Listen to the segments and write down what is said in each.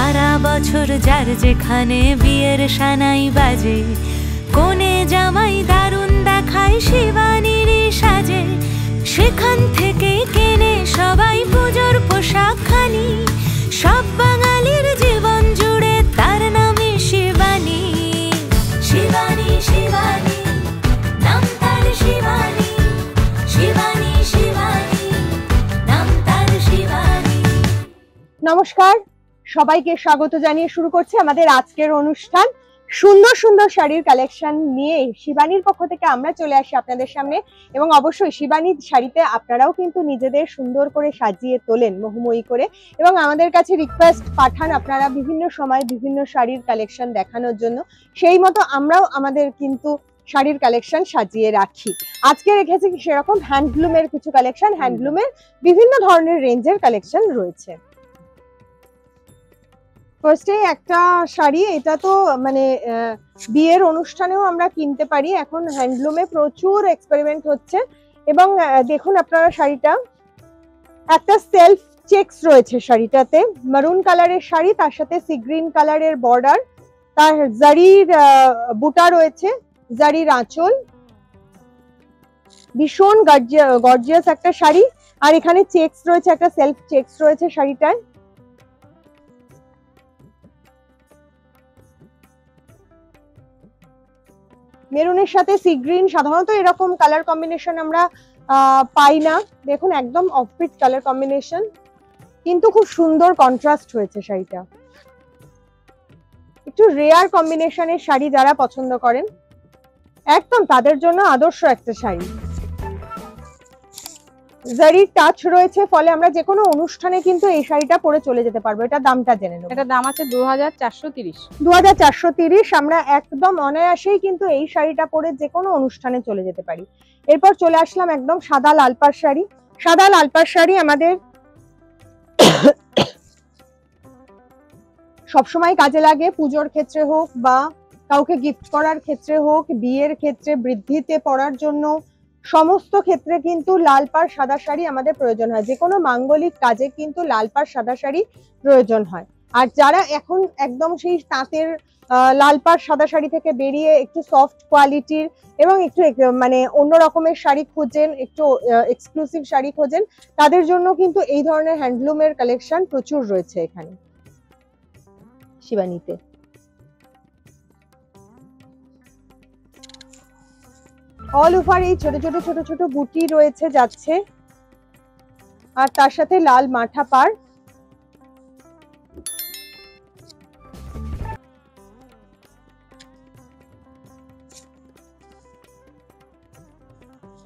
সারা বছর যার যেখানে বিয়ের সানাই বাজে, কোণে জামাই দারুণ দেখায় শিবানীর সাজে, সেখান থেকে কেনে সবাই পুজোর পোশাক খানি। সব বাঙালির জীবন জুড়ে তার নামে শিবানী। শিবানী শিবানী নাম তার শিবানী, শিবানী শিবানী নাম তার শিবানী। নমস্কার, সবাইকে স্বাগত জানিয়ে শুরু করছি আমাদের আজকের অনুষ্ঠান। সুন্দর সুন্দর শাড়ির কালেকশন নিয়ে শিবানীর পক্ষ থেকে আমরা চলে আসি আপনাদের সামনে, এবং অবশ্যই শিবানীর শাড়িতে আপনারাও কিন্তু নিজেদের সুন্দর করে সাজিয়ে তোলেন মোহময়ী করে, এবং আমাদের কাছে রিকোয়েস্ট পাঠান আপনারা বিভিন্ন সময় বিভিন্ন শাড়ির কালেকশন দেখানোর জন্য। সেই মতো আমরাও আমাদের কিন্তু শাড়ির কালেকশন সাজিয়ে রাখি। আজকে রেখেছি সেরকম হ্যান্ডলুমের কিছু কালেকশন, হ্যান্ডলুমের বিভিন্ন ধরনের রেঞ্জের কালেকশন রয়েছে। ফার্স্টে একটা শাড়ি, এটা তো মানে বিয়ের অনুষ্ঠানেও আমরা কিনতে পারি। এখন হ্যান্ডলুমে প্রচুর এক্সপেরিমেন্ট হচ্ছে, এবং দেখুন আপনারা শাড়িটা একটা সেলফ চেকস রয়েছে শাড়িটাতে, মারুন কালারের শাড়ি, তার সাথে সি গ্রিন কালারের বর্ডার, তার জারির বুটা রয়েছে, জারির আঁচল, ভীষণ গর্জিয়াস একটা শাড়ি। আর এখানে চেকস রয়েছে, একটা সেলফ চেকস রয়েছে শাড়িটায়। মেরুনের সাথে সি গ্রিন, সাধারণত এরকম কালার কম্বিনেশন আমরা পাই না। দেখুন একদম অফবিট কালার কম্বিনেশন, কিন্তু খুব সুন্দর কন্ট্রাস্ট হয়েছে শাড়িটা। একটু রেয়ার কম্বিনেশনের শাড়ি যারা পছন্দ করেন একদম তাদের জন্য আদর্শ একটা শাড়ি। জারির টাচ রয়েছে, ফলে আমরা যে কোনো অনুষ্ঠানে কিন্তু এই শাড়িটা পরে চলে যেতে পারবো। এটা দামটা জেনে নেব। এটা দাম আছে 2430। 2430। আমরা একদম অনায়াসেই কিন্তু এই শাড়িটা পরে যে কোনো অনুষ্ঠানে চলে যেতে পারি। এরপর চলে আসলাম একদম সাদা লাল পাড় শাড়ি। সাদা লাল পাড় শাড়ি আমাদের সবসময় কাজে লাগে, পুজোর ক্ষেত্রে হোক বা কাউকে গিফট করার ক্ষেত্রে হোক, বিয়ের ক্ষেত্রে, বৃদ্ধিতে পরার জন্য, সমস্ত ক্ষেত্রে কিন্তু লাল পাড় সাদা শাড়ি আমাদের প্রয়োজন হয়। যে কোনো মাঙ্গলিক কাজে কিন্তু লাল পাড় সাদা শাড়ি প্রয়োজন হয়। আর যারা এখন একদম সেই তাঁতের লাল পাড় সাদা শাড়ি থেকে বেরিয়ে একটু সফট কোয়ালিটির এবং একটু মানে অন্য রকমের শাড়ি খোঁজেন, একটু এক্সক্লুসিভ শাড়ি খোঁজেন, তাদের জন্য কিন্তু এই ধরনের হ্যান্ডলুমের কালেকশন প্রচুর রয়েছে এখানে শিবানীতে। অল ওভার এই ছোট ছোট ছোট ছোট বুটি রয়েছে যাচ্ছে, আর তার সাথে লাল মাঠা পাড়।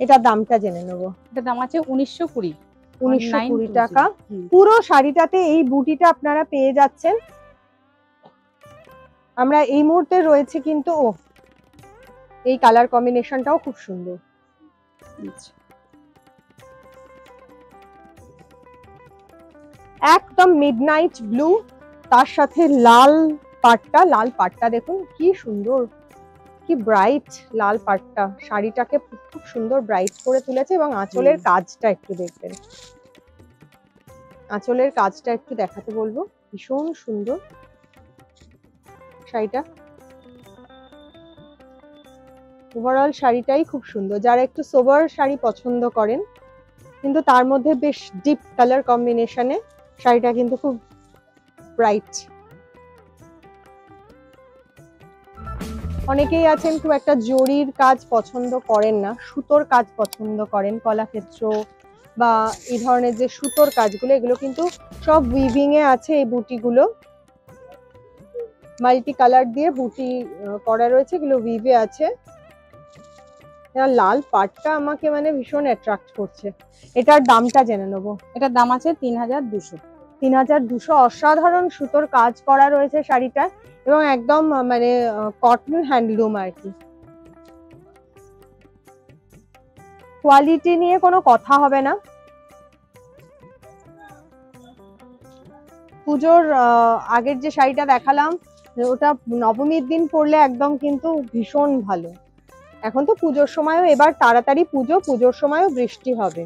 এটা দামটা জেনে নেবো। এটা দাম আছে 1920। 1920 টাকা। পুরো শাড়িটাতে এই বুটিটা আপনারা পেয়ে যাচ্ছেন। আমরা এই মুহূর্তে রয়েছে কিন্তু এই কালার কম্বিনেশনটাও খুব সুন্দর। একদম মিডনাইট ব্লু, তার সাথে লাল পাটটা। লাল পাটটা দেখুন কি সুন্দর, কি ব্রাইট লাল পাটটা শাড়িটাকে খুব সুন্দর ব্রাইট করে তুলেছে। এবং আঁচলের কাজটা একটু দেখবেন, আঁচলের কাজটা একটু দেখাতে বলবো, ভীষণ সুন্দর শাড়িটা। ওভারঅল শাড়িটাই খুব সুন্দর। যারা একটু সোবার শাড়ি পছন্দ করেন কিন্তু তার মধ্যে বেশ ডিপ কালার কম্বিনেশনে, শাড়িটা কিন্তু খুব ব্রাইট। অনেকেই আছেন খুব একটা জরির কাজ পছন্দ করেন না, সুতোর কাজ পছন্দ করেন, কলাক্ষেত্র বা এই ধরনের যে সুতোর কাজগুলো, এগুলো কিন্তু সব উইভিং এ আছে। এই বুটিগুলো মাল্টি কালার দিয়ে বুটি করা রয়েছে, এগুলো উইভে আছে। লাল পাটটা আমাকে মানে ভীষণ অ্যাট্রাক্ট করছে। এটার দামটা জেনে নেবো। এটার দাম আছে 3200। 3200। অসাধারণ সুতোর কাজ করা রয়েছে শাড়িটা, এবং একদম মানে কটন হ্যান্ডলুম আর কি। কোয়ালিটি নিয়ে কোনো কথা হবে না। পুজোর আগের যে শাড়িটা দেখালাম ওটা নবমীর দিন পরলে একদম কিন্তু ভীষণ ভালো। এখন তো পুজোর সময়ও, এবার তাড়াতাড়ি পুজো, পুজোর সময়ও বৃষ্টি হবে।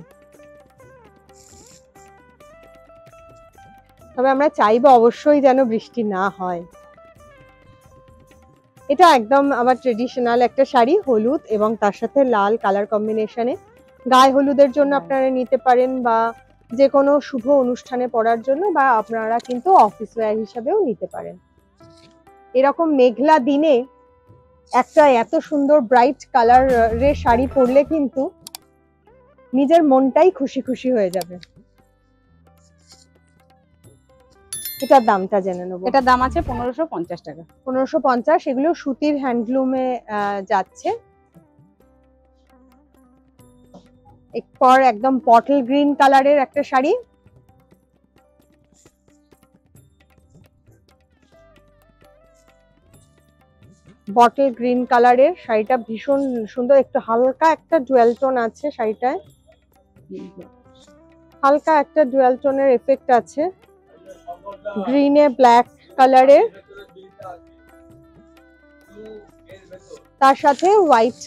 তবে আমরা চাইবো অবশ্যই যেন বৃষ্টি না হয়। এটা একদম আবার ট্রেডিশনাল একটা শাড়ি, হলুদ এবং তার সাথে লাল কালার কম্বিনেশনে। গায়ে হলুদের জন্য আপনারা নিতে পারেন, বা যে কোনো শুভ অনুষ্ঠানে পরার জন্য, বা আপনারা কিন্তু অফিস ওয়্যার হিসাবেও নিতে পারেন। এরকম মেঘলা দিনে একটা এত সুন্দর ব্রাইট কালারের শাড়ি পরলে কিন্তু নিজের মনটাই খুশি খুশি হয়ে যাবে। এটার দামটা জেনে নেবো। এটার দাম আছে 1550 টাকা। 1550। এগুলো সুতির হ্যান্ডলুমে যাচ্ছে। এরপর একদম বটল গ্রিন কালারের একটা শাড়ি, বটল গ্রিন কালারের শাড়িটা ভীষণ সুন্দর। একটু হালকা একটা ডুয়াল টোন আছে শাড়িটায়, হালকা একটা ডুয়াল টোনের এফেক্ট আছে, গ্রিনে ব্ল্যাক কালারের, তার সাথে হোয়াইট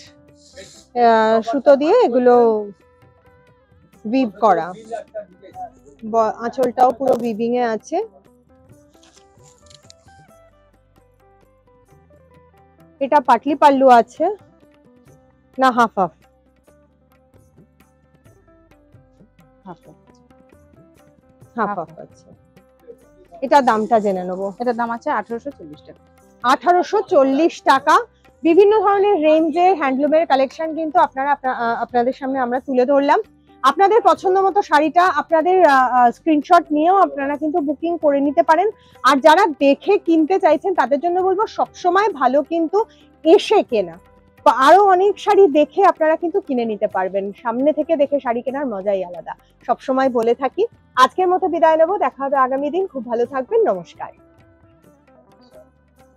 সুতো দিয়ে এগুলো উইভ করা। আঁচলটাও পুরো উইভিং এ আছে। এটা পাটলি পাল্লু আছে না হাফ হাফ? হাফ হাফ আছে। এটা দামটা জেনে নেবো। এটার দাম আছে 1840 টাকা। 1840 টাকা। বিভিন্ন ধরনের রেঞ্জের হ্যান্ডলুমের কালেকশন কিন্তু আপনাদের সামনে আমরা তুলে ধরলাম। আপনাদের পছন্দ মতো শাড়িটা আপনাদের স্ক্রিনশট নিয়েও আপনারা কিন্তু বুকিং করে নিতে পারেন। আর যারা দেখে কিনতে চাইছেন তাদের জন্য বলবো সবসময় ভালো কিন্তু এসে কেনা। আরো অনেক শাড়ি দেখে আপনারা কিন্তু কিনে নিতে পারবেন। সামনে থেকে দেখে শাড়ি কেনার মজাই আলাদা, সবসময় বলে থাকি। আজকের মতো বিদায় নেবো, দেখা হবে আগামী দিন। খুব ভালো থাকবেন, নমস্কার।